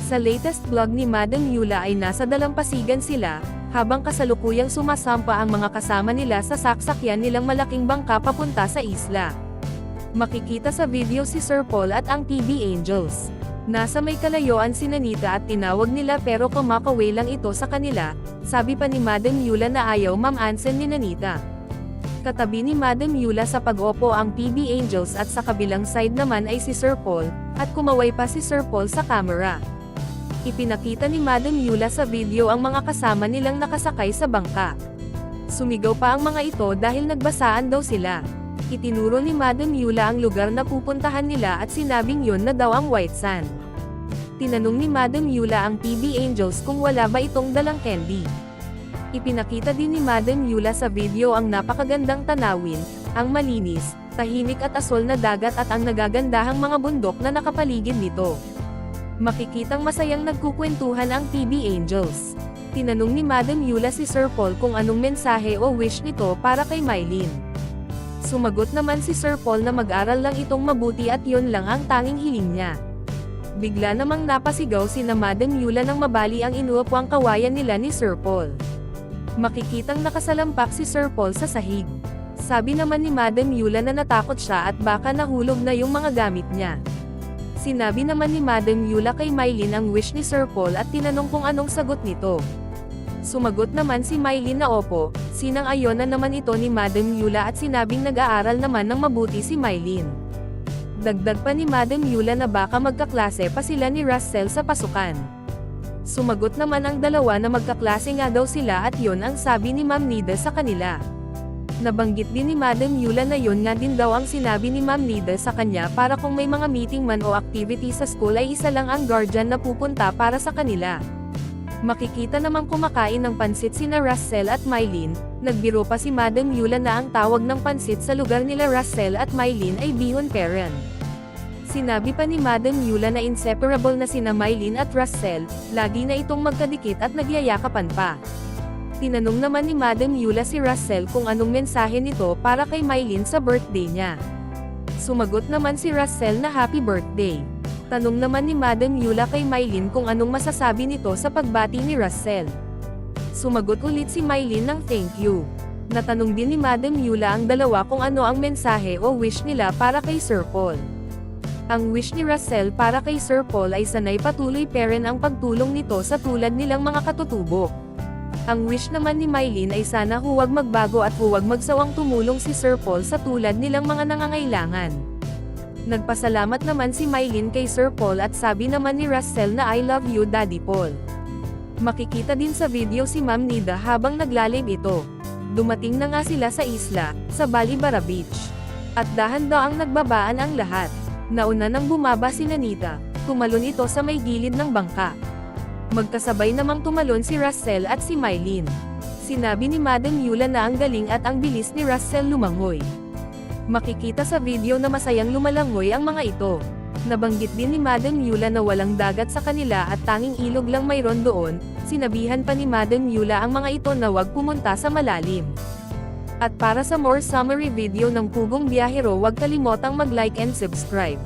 Sa latest vlog ni Madam Yula ay nasa dalampasigan sila, habang kasalukuyang sumasampa ang mga kasama nila sa saksakyan nilang malaking bangka papunta sa isla. Makikita sa video si Sir Paul at ang PB Angels. Nasa may kalayuan si Nanita at tinawag nila pero kumakaway lang ito sa kanila, sabi pa ni Madam Yula na ayaw mamansin ni Nanita. Katabi ni Madam Yula sa pag-opo ang PB Angels at sa kabilang side naman ay si Sir Paul, at kumaway pa si Sir Paul sa camera. Ipinakita ni Madam Yula sa video ang mga kasama nilang nakasakay sa bangka. Sumigaw pa ang mga ito dahil nagbasaan daw sila. Itinuro ni Madam Yula ang lugar na pupuntahan nila at sinabing yun na daw ang White Sand. Tinanong ni Madam Yula ang PB Angels kung wala ba itong dalang candy. Ipinakita din ni Madam Yula sa video ang napakagandang tanawin, ang malinis, tahimik at asol na dagat at ang nagagandahang mga bundok na nakapaligid nito. Makikitang masayang nagkukwentuhan ang PB Angels. Tinanong ni Madam Yula si Sir Paul kung anong mensahe o wish nito para kay Mylene. Sumagot naman si Sir Paul na mag-aral lang itong mabuti at yun lang ang tanging hiling niya. Bigla namang napasigaw sina Madam Yula nang mabali ang inuupuang kawayan nila ni Sir Paul. Makikitang nakasalampak si Sir Paul sa sahig. Sabi naman ni Madam Yula na natakot siya at baka nahulog na yung mga gamit niya. Sinabi naman ni Madam Yula kay Mylene ang wish ni Sir Paul at tinanong kung anong sagot nito. Sumagot naman si Mylene na opo, sinang-ayon na naman ito ni Madam Yula at sinabing nag-aaral naman ng mabuti si Mylene. Dagdag pa ni Madam Yula na baka magkaklase pa sila ni Russell sa pasukan. Sumagot naman ang dalawa na magkaklase nga daw sila at yon ang sabi ni Ma'am Nida sa kanila. Nabanggit din ni Madam Yula na yon nga din daw ang sinabi ni Ma'am Nida sa kanya para kung may mga meeting man o activity sa school ay isa lang ang guardian na pupunta para sa kanila. Makikita namang kumakain ng pansit sina Russell at Mylene, nagbiro pa si Madam Yula na ang tawag ng pansit sa lugar nila Russell at Mylene ay bihon peren. Sinabi pa ni Madam Yula na inseparable na sina Mylene at Russell, lagi na itong magkadikit at nagyayakapan pa. Tinanong naman ni Madam Yula si Russell kung anong mensahe nito para kay Mylene sa birthday niya. Sumagot naman si Russell na happy birthday. Tanong naman ni Madam Yula kay Mylene kung anong masasabi nito sa pagbati ni Russell. Sumagot ulit si Mylene ng thank you. Natanong din ni Madam Yula ang dalawa kung ano ang mensahe o wish nila para kay Sir Paul. Ang wish ni Russell para kay Sir Paul ay sanay patuloy pa rin ang pagtulong nito sa tulad nilang mga katutubo. Ang wish naman ni Mylene ay sana huwag magbago at huwag magsawang tumulong si Sir Paul sa tulad nilang mga nangangailangan. Nagpasalamat naman si Mylene kay Sir Paul at sabi naman ni Russell na I love you Daddy Paul. Makikita din sa video si Ma'am Nida habang naglalim ito. Dumating na nga sila sa isla, sa Balibara Beach. At dahan-daang nagbabaan ang lahat. Nauna nang bumaba si Nanita, tumalon ito sa may gilid ng bangka. Magkasabay namang tumalon si Russell at si Mylene. Sinabi ni Madam Yula na ang galing at ang bilis ni Russell lumangoy. Makikita sa video na masayang lumalangoy ang mga ito. Nabanggit din ni Madam Yula na walang dagat sa kanila at tanging ilog lang mayroon doon, sinabihan pa ni Madam Yula ang mga ito na wag pumunta sa malalim. At para sa more summary video ng Pugong Biyahero, huwag kalimotang mag-like and subscribe.